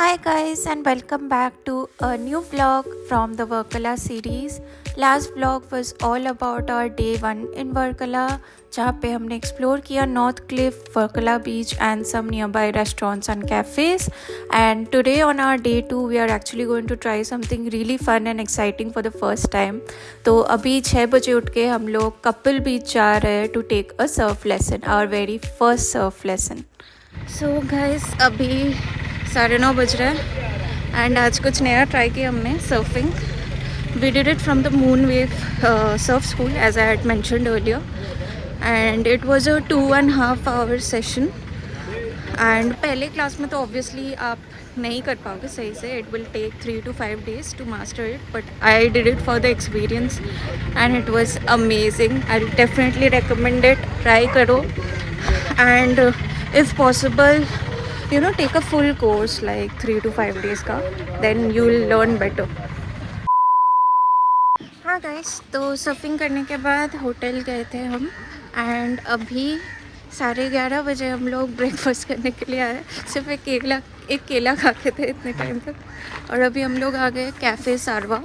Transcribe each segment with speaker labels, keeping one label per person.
Speaker 1: Hi guys and welcome back to a new vlog from the Varkala series. Last vlog was all about our day 1 in Varkala जहाँ पे हमने explore किया North Cliff Varkala beach and some nearby restaurants and cafes and today on our day 2 we are actually going to try something really fun and exciting for the first time. तो अभी 6 बजे उठ के हम लोग कपिल बीच जा रहे हैं to take a surf lesson, our very first surf lesson. So guys अभी 9:30 बज रहा है एंड आज कुछ नया ट्राई किया हमने surfing. We did it from the Moon Wave surf school as I had mentioned earlier and it was a 2.5 hour session. एंड पहले क्लास में तो ऑब्वियसली आप नहीं कर पाओगे सही से. It will take 3 to 5 days to master it, but I did it for the experience and it was amazing. I definitely recommend it. Try करो and if possible take a full course like 3 to 5 days का, then you will learn better. हाँ guys, तो surfing करने के बाद hotel गए थे हम एंड अभी 11:30 बजे हम लोग ब्रेकफास्ट करने के लिए आए. सिर्फ एक केला खा के थे इतने टाइम तक. और अभी हम लोग आ गए cafe Sarwa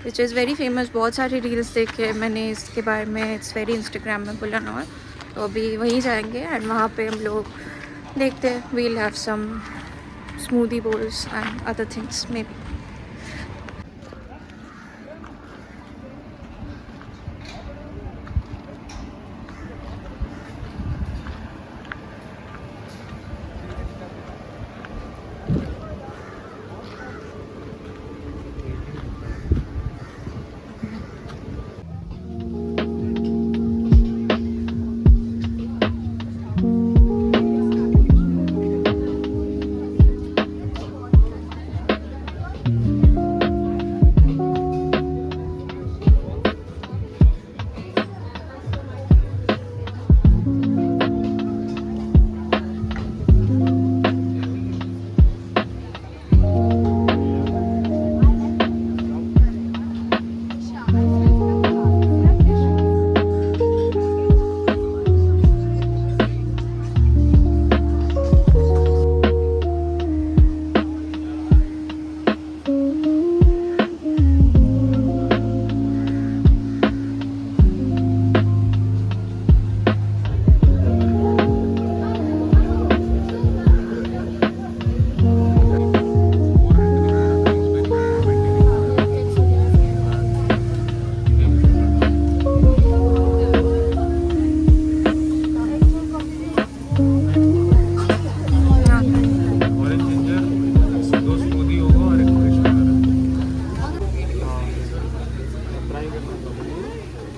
Speaker 1: which is very famous. बहुत सारी रील्स देखे मैंने इसके बारे में. इट्स वेरी इंस्टाग्राम में बोला ना. तो अभी वहीं जाएंगे एंड वहाँ पे हम लोग देखते हैं. We'll have some smoothie bowls and other things maybe.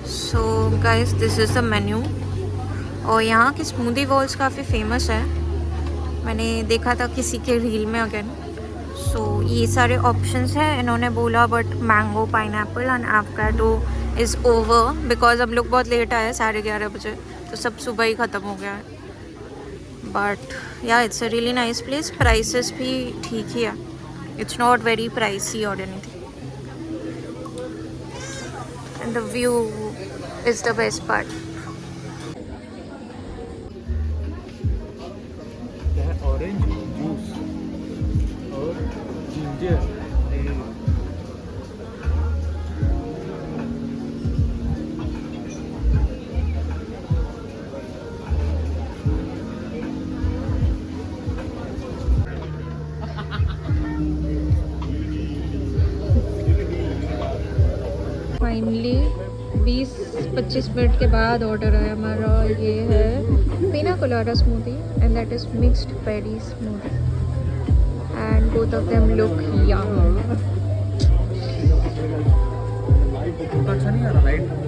Speaker 1: So guys this is the menu. और यहाँ की स्मूदी बॉल्स काफ़ी फेमस है. मैंने देखा था किसी के रील में अगेन. सो ये सारे ऑप्शंस हैं इन्होंने बोला. But mango, pineapple and avocado is over because हम लोग बहुत लेट आए 11:30 बजे. तो सब सुबह ही ख़त्म हो गया है. बट या it's a really nice place. Prices भी ठीक ही है. इट्स नॉट वेरी प्राइसी और anything. And the view is the best part.
Speaker 2: Orange juice और जिंजर.
Speaker 1: फाइनली 20-25 मिनट के बाद ऑर्डर आया हमारा. ये है pina colada smoothie and that is mixed berry smoothie and both of them look yum.
Speaker 2: अच्छा नहीं आ रहा राइट.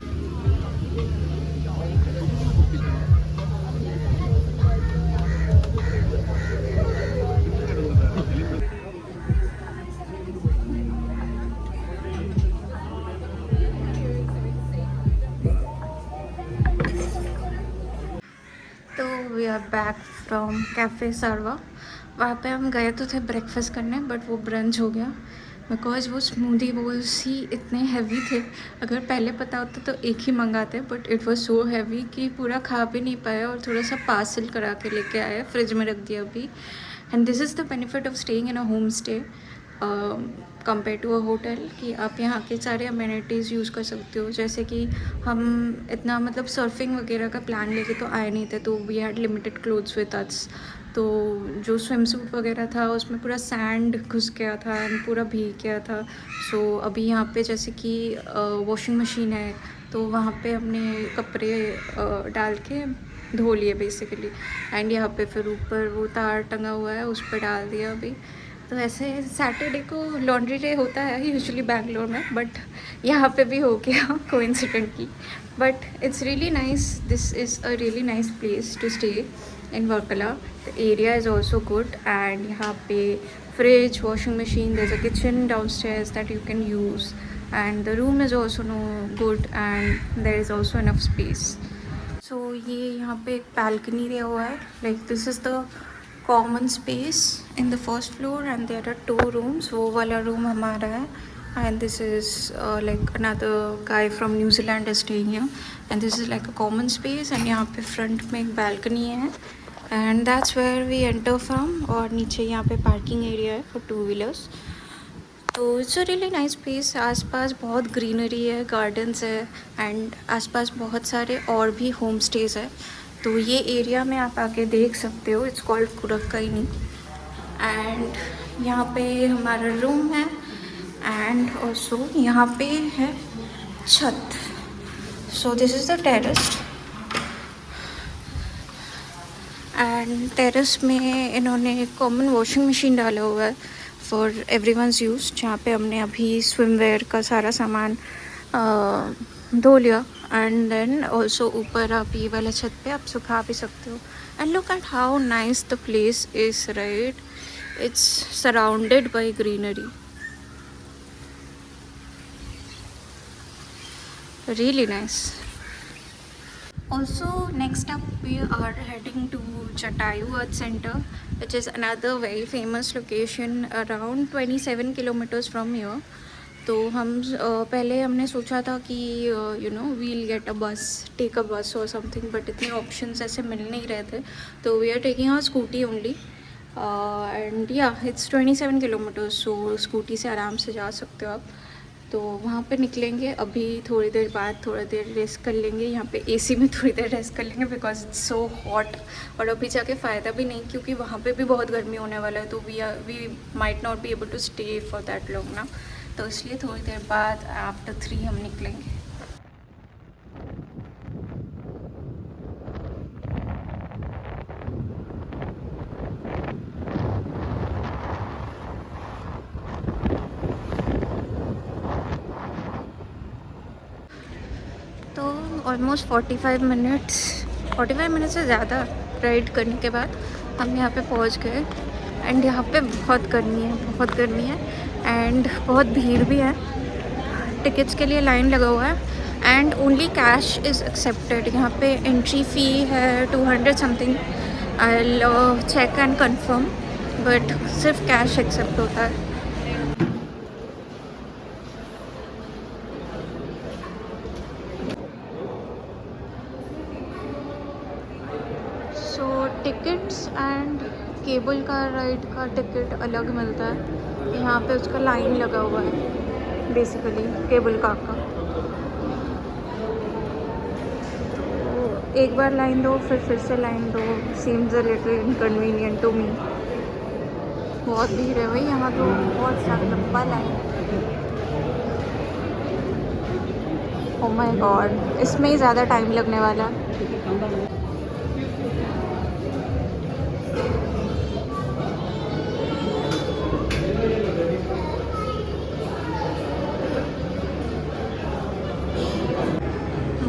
Speaker 1: तो we are back from cafe Sarva. वहाँ पे हम गए तो थे ब्रेकफास्ट करने बट वो ब्रंच हो गया बिकॉज वो स्मूदी बोल्स ही इतने हैवी थे. अगर पहले पता होता तो एक ही मंगाते. But it was so heavy कि पूरा खा भी नहीं पाया और थोड़ा सा पार्सल करा के लेके आए. फ्रिज में रख दिया अभी. And this is the benefit of staying in a home stay compare to a hotel, कि आप यहाँ के सारे अमेनिटीज़ यूज़ कर सकते हो। जैसे कि हम इतना मतलब सर्फिंग वगैरह का प्लान लेके तो आए नहीं थे, तो we had limited clothes with us. तो जो स्विम सूट वगैरह था उसमें पूरा सैंड घुस गया था एंड पूरा भीग गया था। सो अभी यहाँ पे जैसे कि वॉशिंग मशीन है, तो वहाँ पे हमने कपड़े डाल के धो लिए बेसिकली। एंड यहाँ पे फिर ऊपर वो तार टंगा हुआ है, उस पर डाल दिया अभी। तो ऐसे सैटरडे को लॉन्ड्री डे होता है यूजुअली बैंगलोर में, बट यहाँ पे भी हो गया coincidentally. But it's really nice, this is a really nice place to stay in Varkala. The area is also good and यहाँ पे fridge, washing machine, there's a kitchen downstairs that you can use, and the room is also no good and there is also enough space. So ये यहाँ पे एक balcony दिया हुआ है, like this is the common space in the first floor and there are 2 rooms. वो वाला room हमारा है and this is like another guy from New Zealand is staying here and this is like a common space and यहाँ पे front में एक balcony है and that's where we enter from. और नीचे यहाँ पे पार्किंग एरिया है फॉर 2 व्हीलर्स। तो it's a really nice place. आसपास बहुत ग्रीनरी है, गार्डन्स है एंड आसपास बहुत सारे और भी होम स्टेज है। तो ये एरिया में आप आके देख सकते हो, इट्स कॉल्ड कुरक्कईनी। एंड यहाँ पे हमारा रूम है एंड ऑल्सो यहाँ पे है छत। सो this is the terrace and terrace में इन्होंने एक कॉमन वॉशिंग मशीन डाला हुआ है फॉर एवरीवन्स यूज़, जहाँ पे हमने अभी स्विमवेयर का सारा सामान धो लिया। एंड देन ऑल्सो ऊपर आप ये वाला छत पे आप सुखा भी सकते हो। And look at how nice the place is, right? It's surrounded by greenery, really nice. Also next up we are heading to Jatayu Earth Center, which is another very famous location around 27 kilometers from here. तो हम पहले हमने सोचा था कि you know we'll get a bus, take अ बस और something, but इतने ऑप्शंस ऐसे मिल नहीं रहे थे, तो we are taking a scooty only and yeah it's 27 kilometres, so scooty से आराम से जा सकते हो आप। तो वहाँ पे निकलेंगे अभी थोड़ी देर बाद, थोड़ा देर रेस्ट कर लेंगे यहाँ पे एसी में, थोड़ी देर रेस्ट कर लेंगे बिकॉज इट्स सो हॉट। और अभी जाके फ़ायदा भी नहीं क्योंकि वहाँ पे भी बहुत गर्मी होने वाला है, तो we might not be able to stay for that long ना। तो इसलिए थोड़ी देर बाद आफ्टर 3 हम निकलेंगे। तो ऑलमोस्ट 45 मिनट्स से ज़्यादा राइड करने के बाद हम यहाँ पे पहुँच गए। एंड यहाँ पे बहुत गर्मी है एंड बहुत भीड़ भी है। टिकट्स के लिए लाइन लगा हुआ है and only cash is accepted. यहाँ पे एंट्री फ़ी है 200 something, I check and confirm, but सिर्फ कैश एक्सेप्ट होता है। So tickets and cable car ride का टिकट अलग मिलता है, यहाँ पे उसका लाइन लगा हुआ है बेसिकली केबल कार का। तो एक बार लाइन दो फिर से लाइन दो, seems a little inconvenient to me. बहुत भीड़ है भाई यहाँ, तो बहुत ज़्यादा लंबा लाइन। ओह माय गॉड, इसमें ही ज़्यादा टाइम लगने वाला है।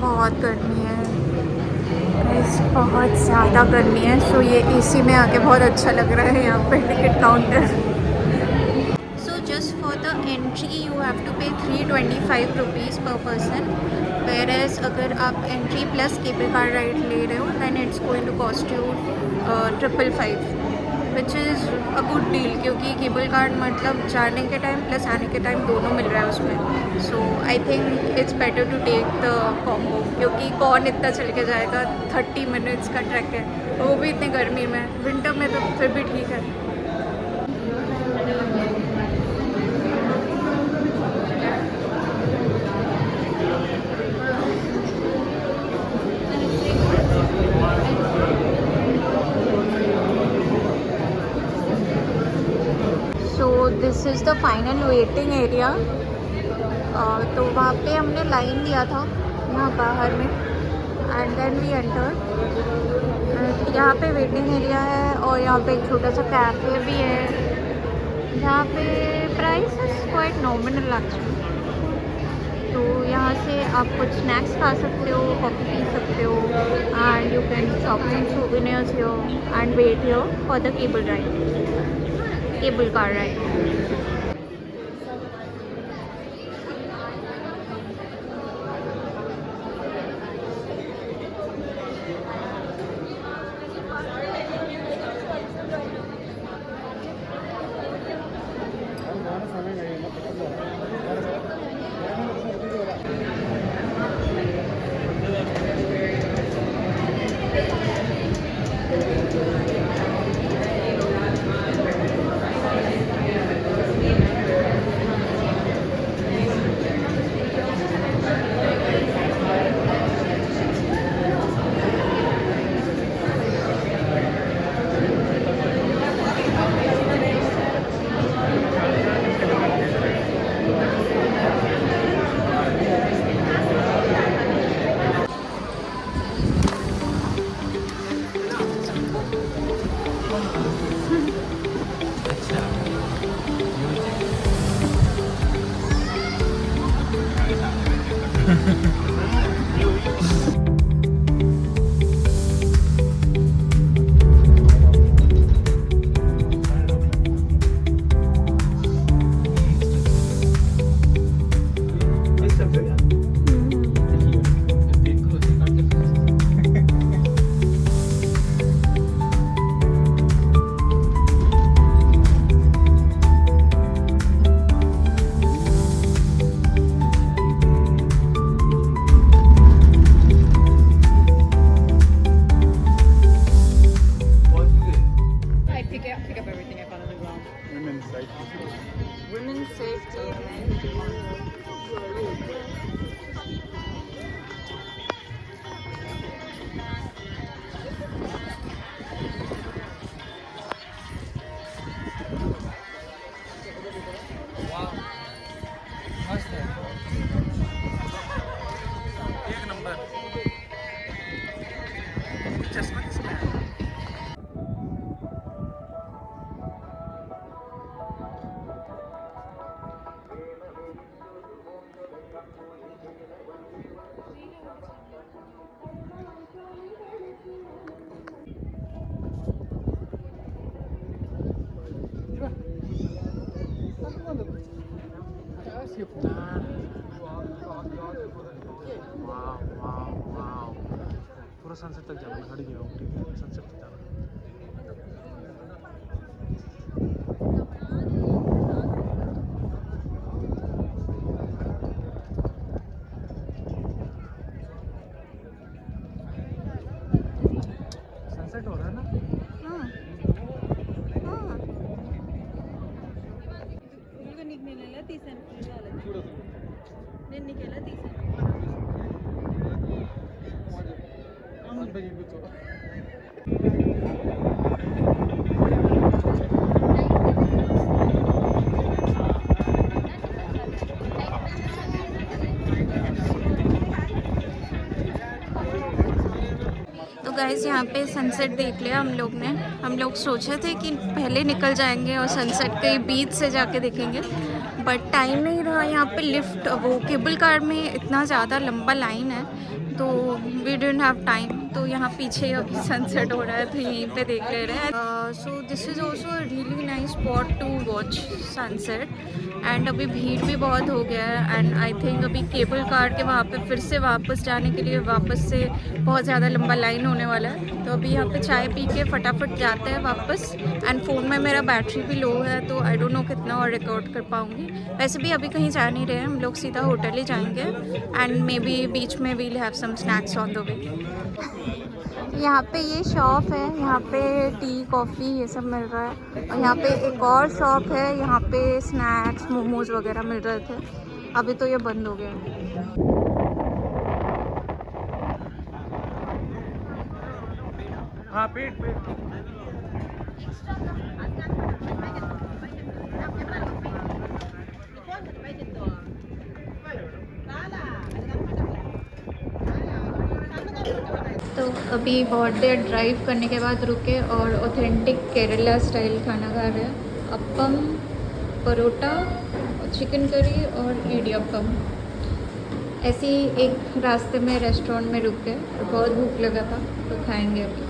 Speaker 1: बहुत गर्मी है गाइस, बहुत ज़्यादा गर्मी है। सो ये एसी में आके बहुत अच्छा लग रहा है यहाँ पे ticket counter. So just for the entry you have to pay 325 rupees per person, whereas अगर आप entry plus cable car ride ले रहे हो then it's going to cost you 555, which is a good deal, क्योंकि cable car मतलब जाने के time plus आने के टाइम दोनों मिल रहा है उसमें। So I think it's better to take the combo, क्योंकि कौन इतना चल के जाएगा, 30 मिनट्स का ट्रैक है, वो भी इतनी गर्मी में। विंटर में तो फिर भी ठीक है, this is the final waiting area. तो वहाँ पे हमने लाइन लिया था यहाँ बाहर में, एंड देन वी एंटर। यहाँ पे वेटिंग एरिया है और यहाँ पे एक छोटा सा कैफ़े भी है जहाँ पे price is quite nominal actually. तो यहाँ से आप कुछ स्नैक्स खा सकते हो, कॉफ़ी पी सकते हो, and you can shop some souvenirs here and wait here for the cable car ride. Women's safety.
Speaker 2: मस्त है, एक नंबर। चश्मा किसका है? पूरा सनसेट तक जाना, खड़ी गया हूँ, ठीक है, सनसेट तक जाना। सनसेट हो रहा है ना?
Speaker 1: तो गाइस यहाँ पे सनसेट देख लिया हम लोग सोचे थे कि पहले निकल जाएंगे और सनसेट के बीच से जाके देखेंगे, बट टाइम नहीं रहा। यहाँ पे लिफ्ट वो केबल कार में इतना ज़्यादा लंबा लाइन है तो वी डिडंट हैव टाइम। तो यहाँ पीछे अभी सनसेट हो रहा है तो यहीं पे देख ले रहे हैं। So this is also really nice spot to watch sunset. And अभी भीड़ भी बहुत हो गया है, एंड आई थिंक अभी केबल कार के वहाँ पे फिर से वापस जाने के लिए वापस से बहुत ज़्यादा लंबा लाइन होने वाला है। तो अभी यहाँ पे चाय पी के फटाफट जाते हैं वापस। एंड फ़ोन में मेरा बैटरी भी लो है तो आई डोंट नो कितना और रिकॉर्ड कर पाऊँगी। वैसे भी अभी कहीं जा नहीं रहे हैं, हम लोग सीधा होटल ही जाएंगे एंड मे बी बीच में we'll have some snacks on the way. यहाँ पे ये शॉप है, यहाँ पे टी कॉफ़ी ये सब मिल रहा है। और यहाँ पे एक और शॉप है, यहाँ पे स्नैक्स मोमोज वगैरह मिल रहे थे। अभी तो ये बंद हो गया है।
Speaker 2: हाँ, पेट पेट
Speaker 1: तो अभी बहुत देर ड्राइव करने के बाद रुके और ऑथेंटिक केरला स्टाइल खाना खा रहे हैं। अप्पम, परोटा, चिकन करी और इडियप्पम। ऐसे ही एक रास्ते में रेस्टोरेंट में रुक के और बहुत भूख लगा था तो खाएंगे अभी।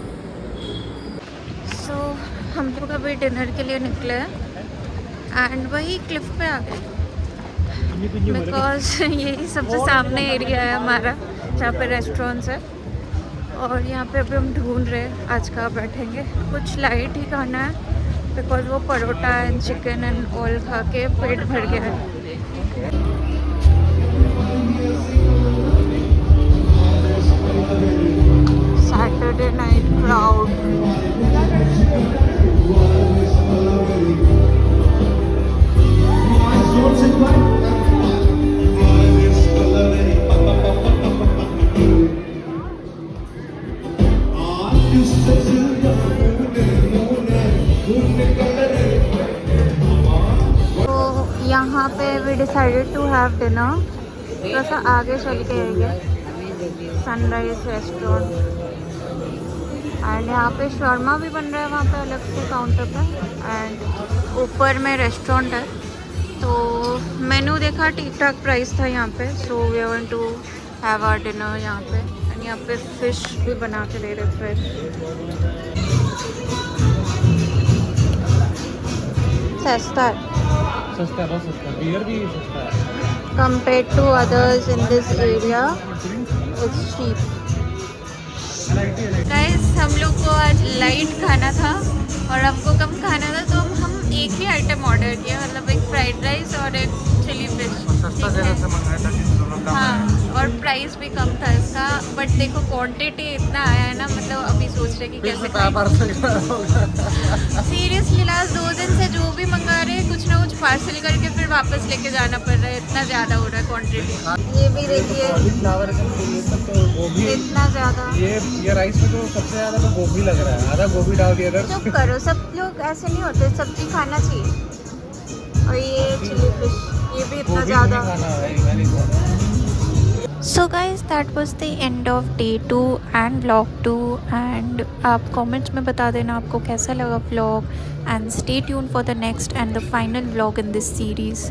Speaker 1: सो हम लोग अभी डिनर के लिए निकले हैं एंड वही क्लिफ पे आ गए बिकॉज यही सबसे सामने एरिया है हमारा जहाँ पे रेस्टोरेंट्स है। और यहाँ पे अभी हम ढूंढ रहे हैं आज कहाँ बैठेंगे। कुछ लाइट ही खाना है बिकॉज वो parotta and chicken and all खा के पेट भर गया है। Saturday night crowd. यहाँ पे we decided to have dinner. थोड़ा सा आगे चल के आएंगे सनराइज रेस्टोरेंट एंड यहाँ पे शर्मा भी बन रहा है वहाँ पे अलग से काउंटर पे एंड ऊपर में रेस्टोरेंट है। तो मेनू देखा ठीक ठाक प्राइस था यहाँ पे। So we want to have our dinner यहाँ पे एंड यहाँ पे फिश भी बना के दे रहे फ्रेश। सस्ता है,
Speaker 2: सस्ता है, बहुत सस्ता है। बियर भी सस्ता है
Speaker 1: compared to others in this area, it's cheap. Guys, हम लोग को आज लाइट खाना था और हमको कम खाना था तो हम एक ही आइटम ऑर्डर किया, मतलब एक फ्राइड राइस और एक चिली फिश।
Speaker 2: सस्ता जगह से मंगाया था कि दोनों का
Speaker 1: हाँ, और प्राइस भी कम था इसका। बट देखो क्वांटिटी इतना आया है ना, मतलब अभी सोच रहे कि कैसे सीरियसली लास्ट 2 दिन से जो भी मंगा रहे हैं कुछ ना कुछ पार्सल करके फिर वापस लेके जाना पड़ रहा है, इतना ज़्यादा हो रहा है क्वांटिटी। ये भी देखिए इतना ज़्यादा।
Speaker 2: ये राइस में तो सबसे ज़्यादा तो गोभी लग रहा है। आधा गोभी डाल दिया इधर।
Speaker 1: चुप करो, सब लोग ऐसे नहीं होते, सब्जी खाना चाहिए। और ये चिली फिश ये भी इतना ज़्यादा। So guys, that was the end of day 2 and vlog 2 and आप comments में बता देना आपको कैसा लगा vlog and stay tuned for the next and the final vlog in this series.